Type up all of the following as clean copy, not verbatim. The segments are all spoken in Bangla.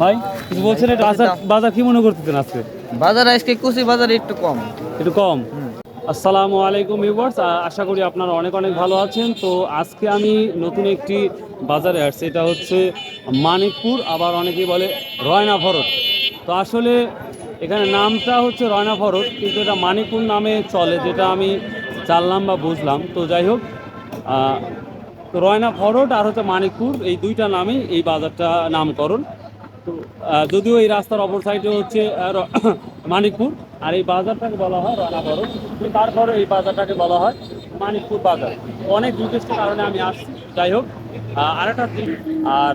ভাই কিছু বলছেন, এটা বাজার বাজার কি মনে করতেছেন আজকে? বাজার আজকে কুচি বাজারে একটু কম। একটু কম। আসসালামু আলাইকুম ভিউয়ার্স, আশা করি আপনারা অনেক অনেক ভালো আছেন। তো আজকে আমি নতুন একটি বাজারে আসছি, এটা হচ্ছে মানিকপুর, আবার অনেকেই বলে রয়না ভরত। তো আসলে এখানে নামটা হচ্ছে রয়না ভরত, কিন্তু এটা মানিকপুর নামে চলে, যেটা আমি জানলাম বা বুঝলাম। তো যাই হোক, তো রয়না ভরত আর হচ্ছে মানিকপুর, এই দুইটা নামেই এই বাজারটা নামকরণ। তো যদিও এই রাস্তার অপর সাইডে হচ্ছে মানিকপুর, আর এই বাজারটাকে বলা হয় রানাবরণ, তারপরে এই বাজারটাকে বলা হয় মানিকপুর বাজার। অনেক নির্দিষ্ট কারণে আমি আসছি। যাই হোক, আরেকটা দিন আর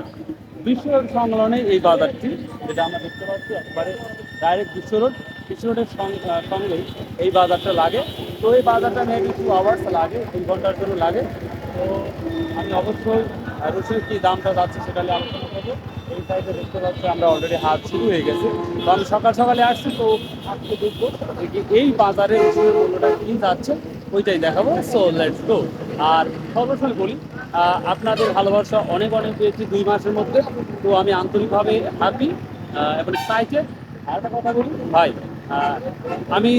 বিশ্ব রোড সংলগ্নে এই বাজারটি, যেটা আমরা দেখতে পাচ্ছি একবারে ডাইরেক্ট বিশ্ব রোডের সঙ্গেই এই বাজারটা লাগে। তো এই বাজারটা মেবি 2 আওয়ার্স লাগে, 2 ঘন্টার জন্য লাগে। তো আমি অবশ্যই রসুনের কী দামটা যাচ্ছে সেটা নিয়ে আলোচনা করবো। এই সাইডে দেখতে পাচ্ছি আমরা অলরেডি হাট শুরু হয়ে গেছে। তো আমি সকাল সকালে আসছি, তো আজকে দেখবো এই বাজারে রসুনের মূল্যটা কী যাচ্ছে, ওইটাই দেখাবো। So let's go. আর সর্বসময় বলি, আপনাদের ভালোবাসা অনেক অনেক পেয়েছি 2 মাসের মধ্যে। তো আমি আন্তরিকভাবে হ্যাপি এবং এক্সাইটেড। আর একটা কথা বলি ভাই, আমি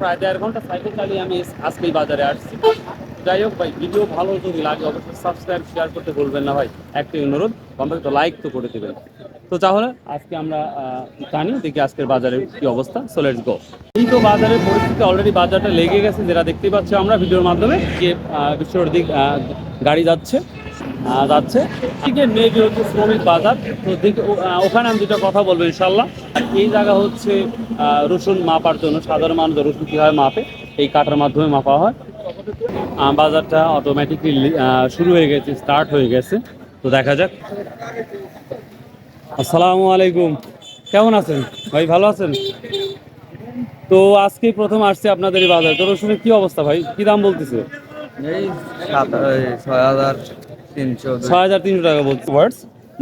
প্রায় দেড় ঘন্টা সাইকেল চালিয়ে আমি আজকে এই বাজারে আসছি। যাই হোক ভাই, ভিডিও ভালো যদি লাগে অবশ্যই সাবস্ক্রাইব শেয়ার করতে বলবেন না ভাই, একটাই অনুরোধ, কমপ্লিট তো লাইক তো করে দেবেন। তো তাহলে আজকে আমরা জানি দেখি আজকের বাজারের কি অবস্থা। So let's go. এই তো বাজারের পরিস্থিতি, অলরেডি বাজারটা লেগে গেছে, যেটা দেখতেই পাচ্ছি আমরা ভিডিওর মাধ্যমে, যে বিশ্বর দিক গাড়ি যাচ্ছে। ঠিক মেবি হচ্ছে শ্রমিক বাজার। তো দেখি ওখানে আমি দুটো কথা বলবো ইনশাল্লাহ। আর এই জায়গা হচ্ছে রসুন মাপার জন্য, সাধারণ মানুষ রসুন কীভাবে মাপে, এই কাটার মাধ্যমে মাপা হয়। বাজারটা অটোমেটিকলি শুরু হয়ে গেছে, স্টার্ট হয়ে গেছে। তো দেখা যাক। আসসালামু আলাইকুম, কেমন আছেন ভাই? ভালো আছেন? তো আজকে প্রথম আসছে আপনাদের এই বাজার। তো রসুনের কি অবস্থা ভাই, কি দাম বলতেছে? এই 6,300 6,300 টাকা বলছে।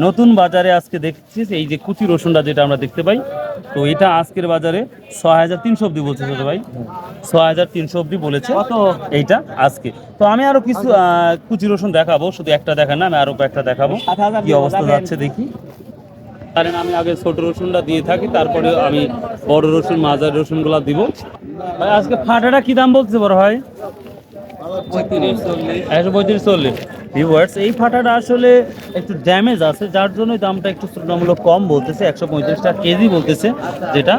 নতুন বাজারে আজকে দেখছি এই যে কুচি রসুনটা, যেটা আমরা দেখতে পাই, তো এটা আজকের বাজারে 6,300 অব্দি বলছে ছোট ভাই। 6,300 অব্দি বলেছে এইটা আজকে। তো আমি আরো কিছু কুচি রসুন দেখাবো, শুধু একটা দেখান না, আমি আরো কয়েকটা দেখাবো কি অবস্থা যাচ্ছে দেখি। কারণ আমি আগে ছোট রসুনটা দিয়ে থাকি, তারপরে আমি বড় রসুন মাঝারি রসুনগুলো দিব। ভাই আজকে ফাটাটা কি দাম বলছে বড় ভাই? 135-140 ভিউয়ার্স। এই ফাটাটা আসলে একটু ড্যামেজ আছে, যার জন্য দামটা একটু তুলনামূলক কম বলতেছে, 135 টাকা কেজি বলতেছে যেটা।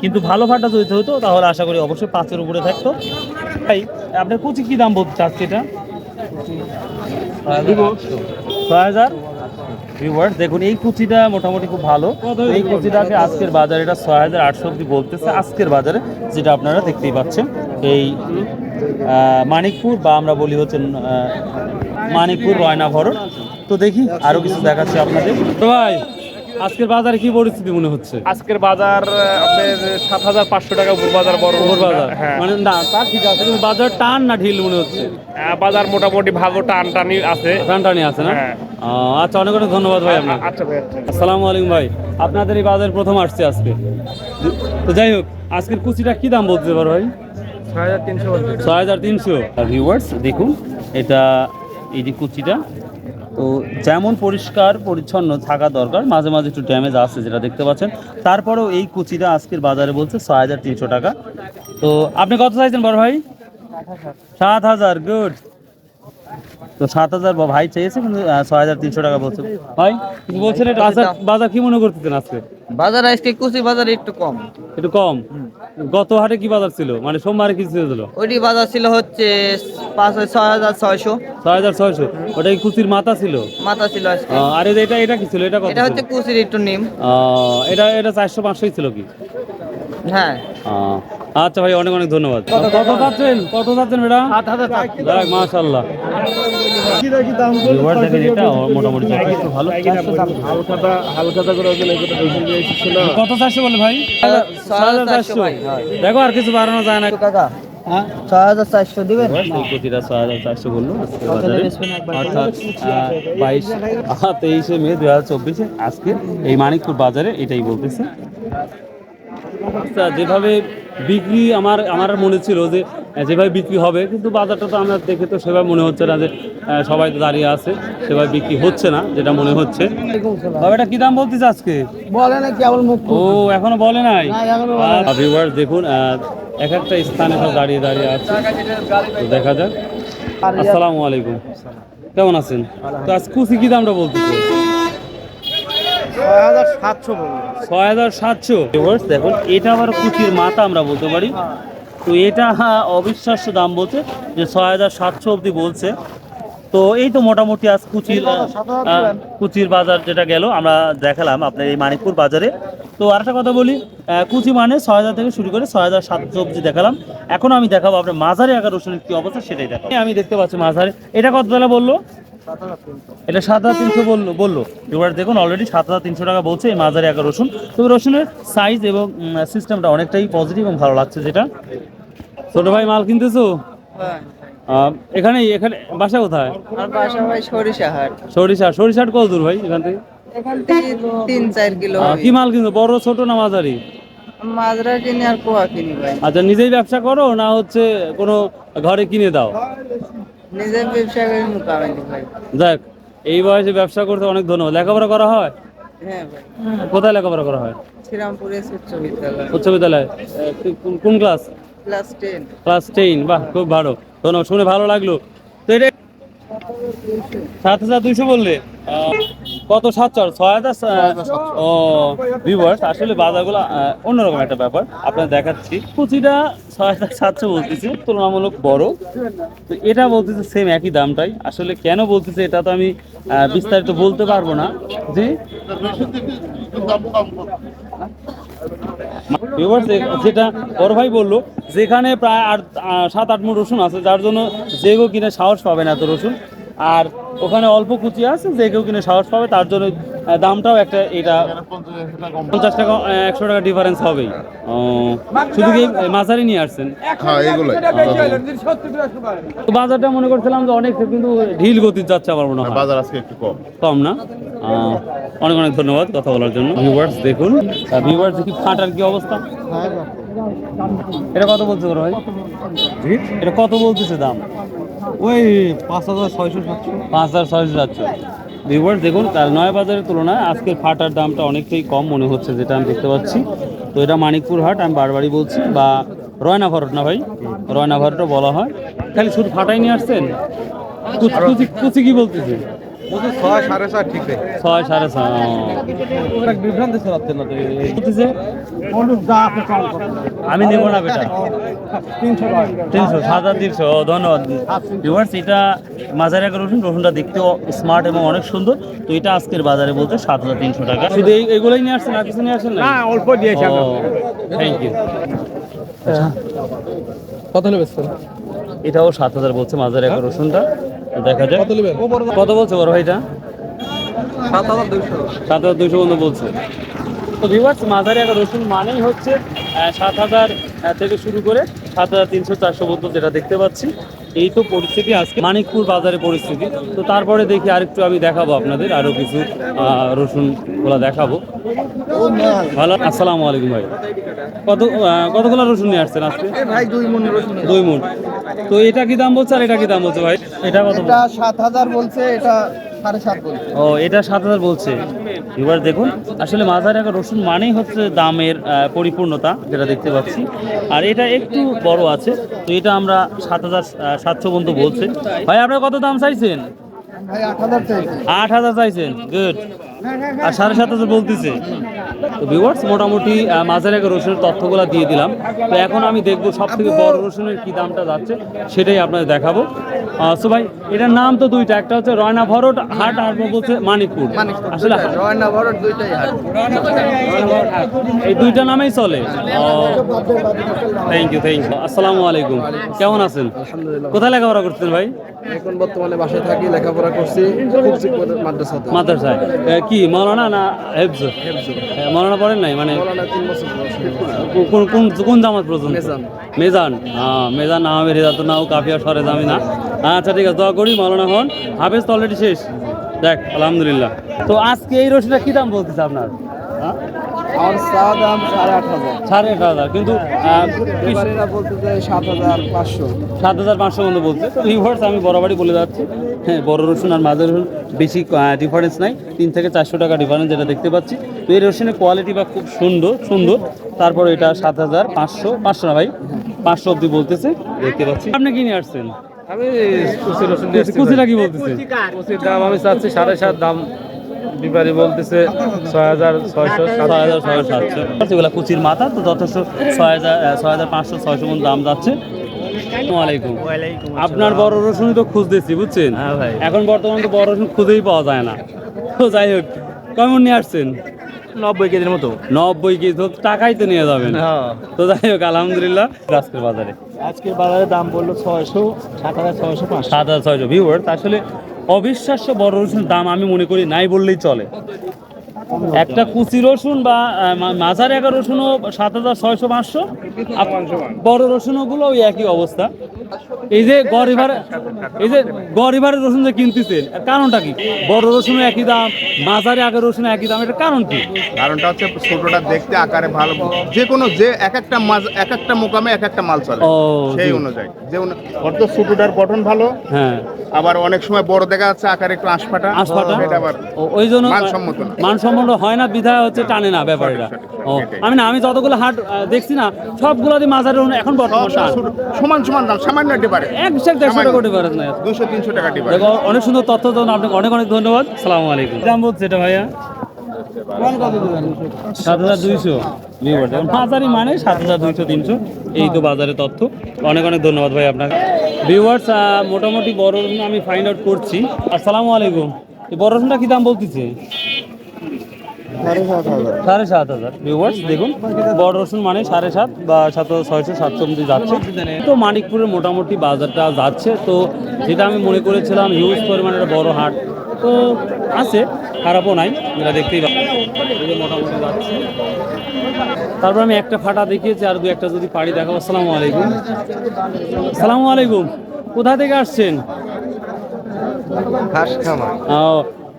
কিন্তু ভালো ফাটা যদি হতো তাহলে আশা করি অবশ্যই 5-এর উপরে থাকতো। ভাই আপনার কুচি কি দাম বলতে চাচ্ছে এটা? 6,000 ভিউয়ার্স। দেখুন এই কুচিটা মোটামুটি খুব ভালো। এই কুচিটাকে আজকের বাজারে এটা 6,800 অব্দি বলতেছে আজকের বাজারে, যেটা আপনারা দেখতেই পাচ্ছেন। এই মানিকপুর, বা আমরা বলি হচ্ছে মানিকপুর রয়না ভরত। তো দেখি আরো কিছু দেখাচ্ছি আপনাদের। তো ভাই আজকের বাজারে কি পরিস্থিতি মনে হচ্ছে? আজকের বাজার আপনার 7,500 টাকা উপর বাজার, বড় বাজার হ্যাঁ, মানে না তা ঠিক আছে, কিন্তু বাজার টান না ঢিল মনে হচ্ছে? বাজার মোটামুটি ভালো টানি আছে, টানটানি আছে না? হ্যাঁ। আচ্ছা, অনেক অনেক ধন্যবাদ ভাই আপনার। আচ্ছা ভাই, আচ্ছা। আসসালামু আলাইকুম ভাই, আপনাদের এই বাজার প্রথম আসছে আজকে। তো যাই হোক, আজকের কুচিটা কি দাম বলতে পারো ভাই? 6,300 ভিউয়ার্স। দেখুন এটা, এই যে কুচিটা, তো যেমন পরিষ্কার পরিচ্ছন্ন থাকা দরকার, মাঝে মাঝে একটু ড্যামেজ আছে যেটা দেখতে পাচ্ছেন। তারপরেও এই কুচিটা আজকের বাজারে বলছে 6,300 টাকা। তো আপনি কত চাইছেন বড় ভাই? 7,000। গুড। তো 7,000 ভাই চেয়েছে, কিন্তু 6,300 টাকা বলছে ভাই। কিন্তু বলছেন এটা বাজার কি মনে করতেছেন আজকে? বাজার আজকে কুচি বাজারে একটু কম। একটু কম। গত হাটে কি বাজার ছিল, মানে সোমবারে কি ছিল? ওইটি বাজার ছিল হচ্ছে 6,600। 6,600 ওটা কি কুচির মাথা ছিল? মাথা ছিল আজকে। আর এটা কি ছিল? এটা কত এটা ছিল? হচ্ছে কুচির একটু নিম। এটা 400-500 ছিল কি? হ্যাঁ। আচ্ছা ভাই, অনেক অনেক ধন্যবাদ। কত চাচ্ছেন এটা? 7,000। মাশাআল্লাহ। দেখেন এটা মোটামুটি একটু ভালো। কত 400 বলে ভাই? 6,400। দেখো আর কিছু বাড়ানো যায় না টাকা। 6,400 দিবেন? প্রতিটা 6,400 বললো আজকে বাজারে, অর্থাৎ 23 মে 2024 আজকে এই মানিকপুর বাজারে এটাই বলতেছে। যেভাবে বিক্রি আমার মনে ছিল যে যেভাবে বিক্রি হবে, কিন্তু বাজারটা তো আমরা দেখে তো সেভাবে মনে হচ্ছে না যে সবাই তো দাঁড়িয়ে আছে, সেভাবে বিক্রি হচ্ছে না যেটা মনে হচ্ছে। তবে এটা কি দাম বলতেছে আজকে? বলে না কেবল মুখ ও এখনো বলে নাই। না, এখনো বলে নাই। ভিউয়ার্স দেখুন, এক একটা স্থানে সব দাঁড়িয়ে দাঁড়িয়ে আছে, তো দেখা যাক। আসসালামু আলাইকুম, কেমন আছেন? তো আজ কুচি কি দামটা বলতেছে? 6700 বলবো। 6700। ভিউয়ার্স দেখুন, এটা আবার কুচির মাথা আমরা বলতে পারি। তো এটা অবিশ্বাস্য দাম বলছে যে 6700 অবধি বলছে। তো এই তো মোটামুটি আজ কুচির বাজার যেটা গেল আমরা দেখালাম আপনার এই মানিকপুর বাজারে। তো আরেকটা কথা বলি, কুচি মানে 6000 থেকে শুরু করে 6700 অবধি দেখালাম। এখন আমি দেখাবো আপনার মাঝারি আকার রসুনের কি অবস্থা সেটাই দেখাবো। আমি দেখতে পাচ্ছি মাঝারি, এটা কত বেলা বললো? এটা 7300 বললো। এবার দেখুন অলরেডি 7300 টাকা বলছে এই মাঝারি আকার রসুন। তবে রসুনের সাইজ এবং সিস্টেমটা অনেকটাই পজিটিভ এবং ভালো লাগছে। যেটা ছোট ভাই মাল কিনতেছো? এখানে বাসা কোথায়? আর বাসা ভাই সরিষাহাট। সরিষার কত দূর ভাই এখান থেকে? এখান থেকে 3-4 কিলো। কি মাল কিনছো, বড় ছোট না মাঝারি? মাজরা কিনি আর পোয়া কিনি ভাই। আচ্ছা, নিজেই ব্যবসা করো না হচ্ছে কোনো ঘরে কিনে দাও? নিজের ব্যবসা করে মুকাবেলি ভাই। যাক, এই বয়সে ব্যবসা করতে অনেক ধন্যবাদ। লেখাপড়া করা হয়? হ্যাঁ ভাই, কোথায় লেখাপড়া করা হয়? শ্রীরামপুরে উচ্চ বিদ্যালয়, উচ্চ বিদ্যালয়। কোন ক্লাস? ক্লাস 10। ক্লাস 10। বাহ, খুব ভালো, ধন্যবাদ, শুনে ভালো লাগলো। তো এটা 7200 বললে, কত 6000? ও ভিউয়ার্স, আসলে বাজারগুলো অন্যরকম একটা ব্যাপার আপনাদের দেখাচ্ছি। কুচিটা 6700 বলতেছে, তুলনামূলক বড়। তো এটা বলতেছে সেম একই দামটাই। আসলে কেন বলতেছে এটা তো আমি বিস্তারিত বলতে পারবো না। জি ভিউয়ার্স, যেটা বড় ভাই বললো, যেখানে প্রায় 7-8 মুঠ রসুন আছে, যার জন্য যে কেউ কিনে সাহস পাবে না এত রসুন। আর ওখানে অল্প কুচি আছে, যে কেউ কিনে সাহস পাবে, তার জন্য দামটাও একটা, এটা 50 টাকা 100 টাকা ডিফারেন্স হবেই। শুধু কি মাঝারি নিয়ে আসছেন? হ্যাঁ, এগুলাই। তো বাজারটা মনে করছিলাম যে অনেক, কিন্তু ঢিল গতি যাচ্ছে আমার মনে হয়। বাজার আজকে একটু কম। কম না? অনেক অনেক ধন্যবাদ কথা বলার জন্য। ভিউয়ার্স দেখুন, ভিউয়ার্স দেখি ফাটার কি অবস্থা। এটা কত বলছে বড় ভাই? এটা কত বলতেছে দাম? ওই 5600-700। 5600-700। ভিউয়ার্স দেখুন, কাল নয়া বাজারের তুলনায় আজকের ফাটার দামটা অনেকটাই কম মনে হচ্ছে, যেটা আমি দেখতে পাচ্ছি। তো এটা মানিকপুর হাট, আমি বারবারই বলছি, বা রয়না ভরট না ভাই, রয়না ভরটও বলা হয়। খালি শুধু ফাটাই নিয়ে আসছেন? কুচি কি বলতেছে? 6-6.5 ঠিক নেই। 6-6.5। বিভ্রান্তি ছড়াচ্ছেন না তো। বলতেছে আমি নেব না বেটা। 300 ধন্যবাদ। ভিউয়ার্স, এটা মাঝারি আকার রসুনটা দেখতেও স্মার্ট এবং অনেক সুন্দর। তো এটা আজকের বাজারে বলতে 7300 টাকা। শুধু এগুলোই নিয়ে আসছেন, আর কিছু নিয়ে আসেন না? অল্প দিয়েছি আমরা। Thank you. কত নেবে স্যার? এটাও 7000 বলছে মাঝারি আকার রসুনটা। দেখা যায় কত নেবেন? কত বলছে বড় ভাই? এটা 7200। 7200 পর্যন্ত বলছে। তো ভিউয়ার্স, মাঝারি আকার রসুন মানেই হচ্ছে 7000 থেকে শুরু করে 7300-400 পর্যন্ত যেটা দেখতে পাচ্ছি। এই তো পরিস্থিতি আজকে মানিকপুর বাজারে পরিস্থিতি। তো তারপরে দেখি আরেকটু আমি দেখাবো আপনাদের, আরো কিছু রসুনগুলো দেখাবো। ভালো। আসসালামু আলাইকুম ভাই, কতগুলো রসুন নিয়ে আসছেন আজকে? ভাই 2 মণ রসুন। 2 মুঠ। তো এটা কি দাম বলছে আর এটা কি দাম বলছে ভাই? এটা কত? এটা 7000 বলছে, এটা 7.5 বলছে। ও, এটা 7000 বলছে। এবার দেখুন, আসলে মাঝারি আকার রসুন মানেই হচ্ছে দামের পরিপূর্ণতা, যেটা দেখতে পাচ্ছি। আর এটা একটু বড় আছে, তো এটা আমরা 7700 পর্যন্ত বলছে। ভাই আপনার কত দাম চাইছেন? ভাই 8000 চাইছে। 8000 চাইছেন, গুড। আর 7500 বলতেছে। তো ভিউয়ার্স, মোটামুটি মাঝারি আকার রসুনের তথ্যগুলো দিয়ে দিলাম। তো এখন আমি দেখবো সব থেকে বড় রসুনের কি দামটা যাচ্ছে, সেটাই আপনাদের দেখাবো। সো ভাই, এটার নাম তো দুইটা, একটা হচ্ছে রয়না ভরট হাট, আর বলছে মানিকপুর। আসলে রয়না ভরট দুইটাই হাট। এই দুইটা নামেই চলে। Thank you. আসসালামু আলাইকুম, কেমন আছেন? কোথায় লেখাপড়া করতেন ভাই? এখন বর্তমানে বাসায় থাকি, লেখাপড়া করছি মাদ্রাসাতে। মাদ্রাসায় কি মাওলানা না হেফজ? মাওলানা পড়েন নাই মানে? 3 বছর বয়স। কোন জামাত পর্যন্ত? মেজান। মেজান আহমেদ হিদায়তুন নাও কাফিয়া সরে জামি না। আচ্ছা ঠিক আছে, দোয়া করি মাওলানা হন। হাফেজ তো অলরেডি শেষ। দেখ আলহামদুলিল্লাহ। তো আজকে এই রসুনটা কি দাম বলতেছে আপনার? আমার চা দাম 8,500। 8,500, কিন্তু ব্যাপারীরা বলতে চাই 7,500। 7,500 মতো বলছে। তো ভিউয়ার্স, আমি বরাবরই বলে যাচ্ছি, হ্যাঁ, বড় রসুন আর মাঝারি রসুন বেশি ডিফারেন্স নাই, 3 থেকে 400 টাকা ডিফারেন্স যেটা দেখতে পাচ্ছি। তো এই রসুনের কোয়ালিটি বা খুব সুন্দর সুন্দর। তারপরে এটা 7,500, 500 না ভাই, 500 অব্দি বলতেছে, দেখতে পাচ্ছি। আপনি কি নিয়ে আসছেন? আমি কুচি রসুন নিয়ে এসেছি ভাই। কুচিটা কি বলতেছে? কুচির দাম আমি চাচ্ছি 7,500, দাম ব্যাপারী বলতেছে 6,600, 7,600। এগুলা কুচির মাথা, তো যথেষ্ট 6,500, 600 মন দাম যাচ্ছে। আসসালামু আলাইকুম। আপনার বড় রসুনই তো খুঁজতেছি, বুঝছেন? হ্যাঁ ভাই। এখন বর্তমানে তো বড় রসুন খুঁজেই পাওয়া যায় না। তো যাই হোক, কেমন নিয়ে আসছেন? 90 কেজির মতো। 90 কেজি, তো টাকাই তো নিয়ে যাবেন। হ্যাঁ। তো যাই হোক, আলহামদুলিল্লাহ। আজকের বাজারে আজকের বাজারে দাম বললো 600, 7,600, 500। 7,600। ভিউয়ার্স, আসলে অবিশ্বাস্য বড় রসুনের দাম আমি মনে করি নাই বললেই চলে। একটা কুচি রসুন বা মাঝারি একটা রসুনও 7,600, 500। বড় রসুনগুলো ওই একই অবস্থা। এই যে গরিবারের রসুন যে কিনতেছেন, এর কারণটা কি? বড় রসুনও একই দাম, মাঝারি আগের রসুন একই দাম, এটার কারণ কি? কারণটা হচ্ছে ছোটটা দেখতে আকারে ভালো, যে কোনো যে এক একটা মোকামে এক একটা মাল চলে, ও, সেই জি। অনুযায়ী ওর তো ছোটটার গঠন ভালো, হ্যাঁ, আবার অনেক সময় বড় দেখা যাচ্ছে আকারে একটু আঁশফাটা, আঁশফাটা। এটা আবার ওই জন্য মানসম্মত না। মানসম্মত হয় না, বিধায় হচ্ছে টানে না ব্যাপারীরা। ও, আমি যতগুলো হাট দেখছি না, সবগুলোতে মাঝারি রসুন এখন বর্তমান টান। সমান সমান দাম, সামান্য ডিফারেন্স, 100-150 টাকা করতে পারেন না। 200-300 টাকা ডিফারেন্স। দেখো, অনেক সুন্দর তথ্য দেন, আপনাকে অনেক অনেক ধন্যবাদ। সালামু আলাইকুম। দাম বলছে এটা ভাইয়া 7,200। মাঝারি মানে 7,200, 300, এই তো বাজারে তথ্য। অনেক অনেক ধন্যবাদ ভাই আপনাকে। ভিউয়ার্স, মোটামুটি বড় রসুন আমি ফাইন্ড আউট করছি। আসসালামু আলাইকুম। এই বড় রসুনটা কি দাম বলতেছে? 7,500। ভিউয়ার্স দেখুন, বড় রসুন মানে 7,500 বা 7,600, 700 অব্দি যাচ্ছে। তো মানিকপুরের মোটামুটি বাজারটা যাচ্ছে, তো যেটা আমি মনে করেছিলাম হিউজ পরিমাণের বড় হাট, তো আছে, খারাপও নাই, যেটা দেখতেই মোটামুটি যাচ্ছে। তারপর আমি একটা ফাটা দেখিয়েছি, আর দু একটা যদি পাড়ি দেখাবো। আসসালামু আলাইকুম। আসসালামু আলাইকুম। কোথা থেকে আসছেন? ঘাস খামার।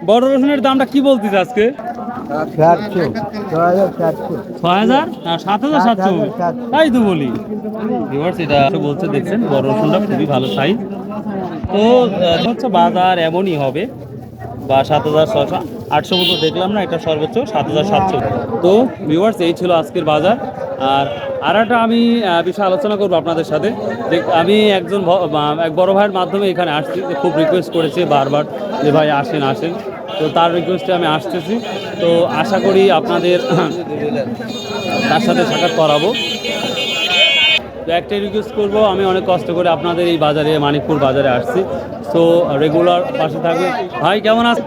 বড় রসুনের দামটা কি বলতেছে আজকে? 400, 6,400। 6,000 না 7,700? তাই তো বলি। ভিউয়ার্স, এটা বলছে, দেখছেন বড় রসুনটা খুবই ভালো সাইজ। তো হচ্ছে বাজার এমনই হবে, বা 7,600, 800 মতো দেখলাম না, এটা সর্বোচ্চ 7,700। তো ভিউয়ার্স, এই ছিল আজকের বাজার। আর একটা আমি বিষয়ে আলোচনা করবো আপনাদের সাথে। আমি এক বড় ভাইয়ের মাধ্যমে এখানে আসছি, যে খুব রিকোয়েস্ট করেছে বারবার যে ভাই আসেন আসেন, তো তার রিকোয়েস্টে আমি আসতেছি। তো আশা করি আপনাদের তার সাথে সাক্ষাৎ করাবো। তো একটাই রিকোয়েস্ট করবো, আমি অনেক কষ্ট করে আপনাদের এই বাজারে, মানিকপুর বাজারে আসছি, তো রেগুলার পাশে থাকবে। ভাই কেমন আছে?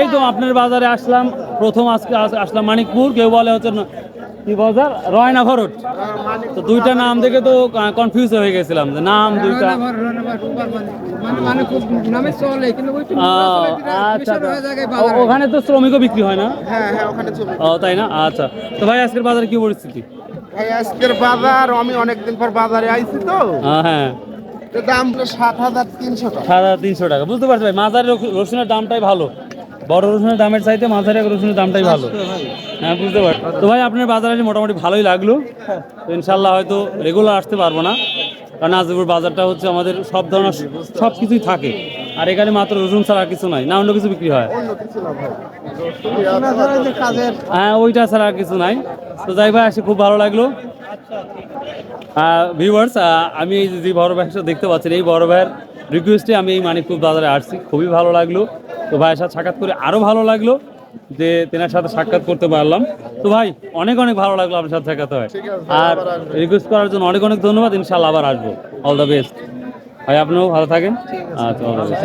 এই তো আপনার বাজারে আসলাম প্রথম, আজকে আসলাম মানিকপুর। কেউ বলে হচ্ছে কি বাজার, রয়না ভরট। তো দুইটা নাম দেখে তো কনফিউজ হয়ে গেছিলাম, যে নাম দুইটা। আচ্ছা, ওখানে তো শ্রমিকও বিক্রি হয় না? হ্যাঁ হ্যাঁ, ওখানে চলবে। ও, তাই না? আচ্ছা। তো ভাই, আজকের বাজারে কি পরিস্থিতি? ভাই আজকের বাজার, আমি অনেকদিন পর বাজারে আইছি তো, হ্যাঁ, তো দাম 7,300 টাকা। 7,300 টাকা। বুঝতে পারছি ভাই, মাঝারি রসুনের দামটাই ভালো, বড় রসুনের দামের চাইতে মাঝারি রসুনের দামটাই ভালো। হ্যাঁ, বুঝতে পারছি। তো ভাই, আপনার বাজারে এসে মোটামুটি ভালোই লাগলো। তো ইনশাল্লাহ হয়তো রেগুলার আসতে পারবো না, কারণ আজিপুর বাজারটা হচ্ছে আমাদের সব ধরনের সব কিছুই থাকে, আর এখানে মাত্র রসুন ছাড়া আর কিছু নাই, না অন্য কিছু বিক্রি হয়? হ্যাঁ, ওইটা ছাড়া আর কিছু নাই। তো যাই ভাই, আসে খুব ভালো লাগলো। ভিউয়ার্স, আমি এই যে বড় ভাইয়ের সাথে দেখতে পাচ্ছেন, এই বড় ভাইয়ের রিকোয়েস্টে আমি এই মানিকপুর বাজারে আসছি, খুবই ভালো লাগলো। তো ভাইয়ের সাথে সাক্ষাৎ করে আরও ভালো লাগলো, যে তেনার সাথে সাক্ষাৎ করতে পারলাম। তো ভাই, অনেক অনেক ভালো লাগলো আপনার সাথে সাক্ষাৎ হয়, আর রিকোয়েস্ট করার জন্য অনেক অনেক ধন্যবাদ। ইনশাআল্লাহ আবার আসবো। অল দ্য বেস্ট ভাই, আপনিও ভালো থাকেন। আচ্ছা, অল দ্য বেস্ট।